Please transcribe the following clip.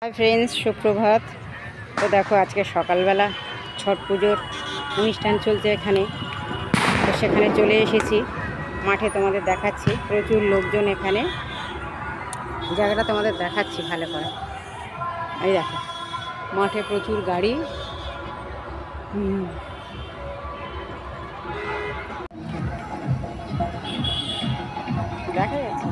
Hi friends, সুপ্রভাত। তো দেখো আজকে সকালবেলা ছট পুজোর অনুষ্ঠান চলছে এখানে। তো সেখানে চলে এসেছি মাঠে, তোমাদের দেখাচ্ছি। প্রচুর লোকজন এখানে, জায়গাটা তোমাদের দেখাচ্ছি ভালো করে। এই দেখো মাঠে প্রচুর গাড়ি। দেখা যাচ্ছে।